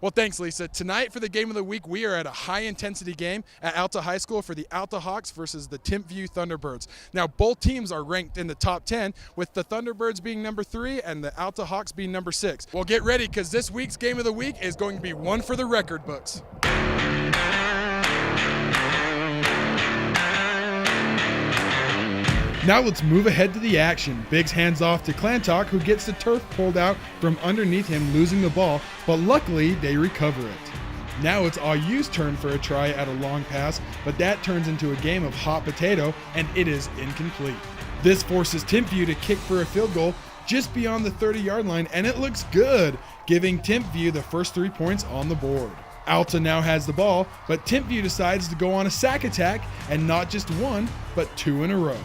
Well, thanks, Lisa. Tonight for the game of the week, we are at a high-intensity game at Alta High School for the Alta Hawks versus the Timpview Thunderbirds. Now, both teams are ranked in the top 10, with the Thunderbirds being number 3 and the Alta Hawks being number 6. Well, get ready, because this week's game of the week is going to be one for the record books. Now let's move ahead to the action. Biggs hands off to Clantalk, who gets the turf pulled out from underneath him, losing the ball, but luckily they recover it. Now it's AU's turn for a try at a long pass, but that turns into a game of hot potato, and it is incomplete. This forces Timpview to kick for a field goal just beyond the 30-yard line, and it looks good, giving Timpview the first 3 points on the board. Alta now has the ball, but Timpview decides to go on a sack attack, and not just one, but 2 in a row.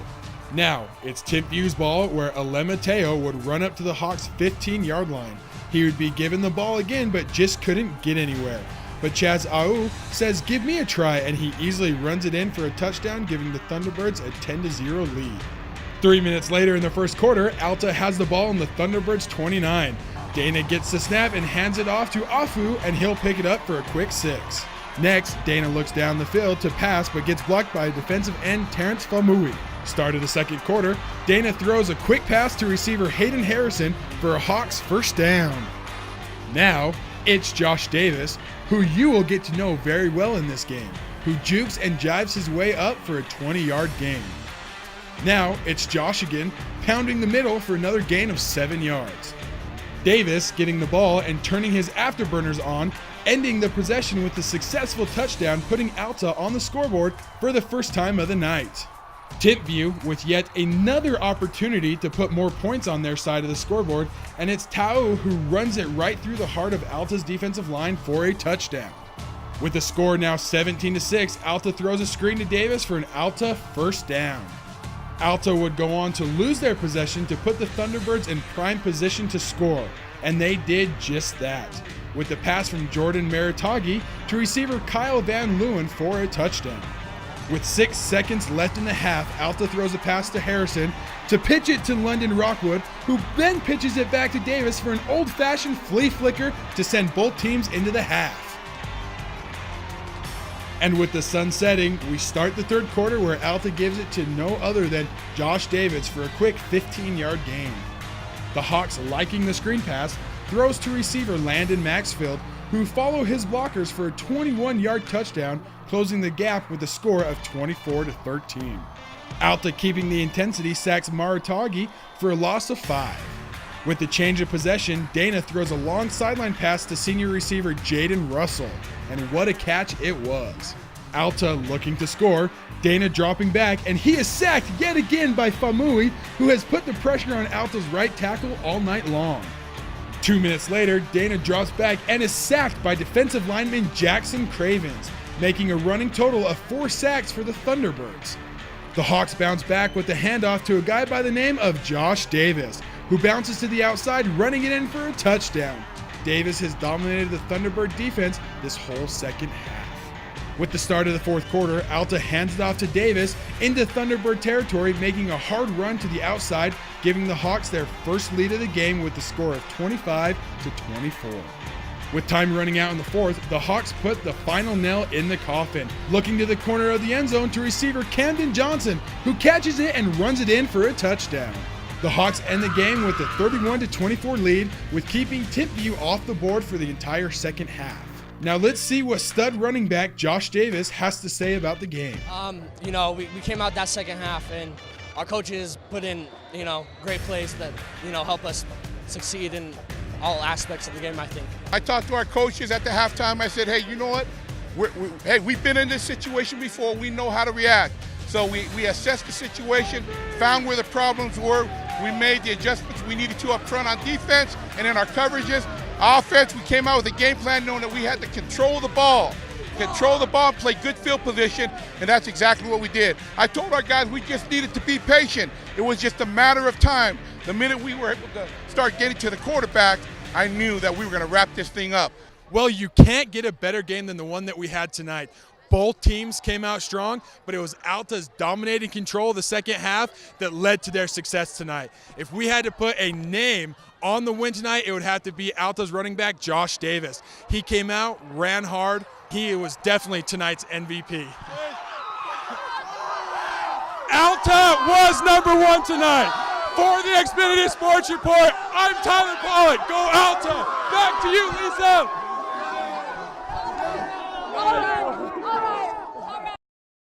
Now, it's Timpview's ball, where Alemateo would run up to the Hawks' 15-yard line. He would be given the ball again, but just couldn't get anywhere. But Chaz Au says, "Give me a try," and he easily runs it in for a touchdown, giving the Thunderbirds a 10-0 lead. 3 minutes later in the first quarter, Alta has the ball in the Thunderbirds' 29. Dana gets the snap and hands it off to Afu, and he'll pick it up for a quick 6. Next, Dana looks down the field to pass, but gets blocked by defensive end Terrence Famui. Start of the second quarter, Dana throws a quick pass to receiver Hayden Harrison for a Hawks first down. Now, it's Josh Davis, who you will get to know very well in this game, who jukes and jives his way up for a 20-yard gain. Now, it's Josh again, pounding the middle for another gain of 7 yards. Davis getting the ball and turning his afterburners on, ending the possession with a successful touchdown, putting Alta on the scoreboard for the first time of the night. Timpview with yet another opportunity to put more points on their side of the scoreboard, and it's Tau who runs it right through the heart of Alta's defensive line for a touchdown. With the score now 17-6, Alta throws a screen to Davis for an Alta first down. Alta would go on to lose their possession to put the Thunderbirds in prime position to score, and they did just that, with the pass from Jordan Maritagi to receiver Kyle Van Leeuwen for a touchdown. With 6 seconds left in the half, Alta throws a pass to Harrison to pitch it to London Rockwood, who then pitches it back to Davis for an old-fashioned flea flicker to send both teams into the half. And with the sun setting, we start the third quarter, where Alta gives it to no other than Josh Davis for a quick 15-yard gain. The Hawks, liking the screen pass, throws to receiver Landon Maxfield, who follow his blockers for a 21-yard touchdown, closing the gap with a score of 24-13. Alta, keeping the intensity, sacks Maritagi for a loss of 5. With the change of possession, Dana throws a long sideline pass to senior receiver Jaden Russell, and what a catch it was. Alta looking to score, Dana dropping back, and he is sacked yet again by Famui, who has put the pressure on Alta's right tackle all night long. 2 minutes later, Dana drops back and is sacked by defensive lineman Jackson Cravens, making a running total of 4 sacks for the Thunderbirds. The Hawks bounce back with the handoff to a guy by the name of Josh Davis, who bounces to the outside, running it in for a touchdown. Davis has dominated the Thunderbird defense this whole second half. With the start of the fourth quarter, Alta hands it off to Davis into Thunderbird territory, making a hard run to the outside, giving the Hawks their first lead of the game with the score of 25-24. With time running out in the fourth, the Hawks put the final nail in the coffin, looking to the corner of the end zone to receiver Camden Johnson, who catches it and runs it in for a touchdown. The Hawks end the game with a 31-24 lead, with keeping Timpview off the board for the entire second half. Now let's see what stud running back Josh Davis has to say about the game. We came out that second half, and our coaches put in, great plays that, help us succeed in all aspects of the game, I think. I talked to our coaches at the halftime. I said, hey, you know what? We've been in this situation before. We know how to react. So we assessed the situation, found where the problems were. We made the adjustments we needed to up front on defense and in our coverages. Offense, we came out with a game plan knowing that we had to control the ball, play good field position, and that's exactly what we did. I told our guys we just needed to be patient. It was just a matter of time. The minute we were able to start getting to the quarterback, I knew that we were going to wrap this thing up. Well, you can't get a better game than the one that we had tonight. both teams came out strong, but it was Alta's dominating control of the second half that led to their success tonight. If we had to put a name on the win tonight, it would have to be Alta's running back, Josh Davis. He came out, ran hard. He was definitely tonight's MVP. Alta was #1 tonight. For the Xfinity Sports Report, I'm Tyler Pollock. Go Alta. Back to you, Lisa.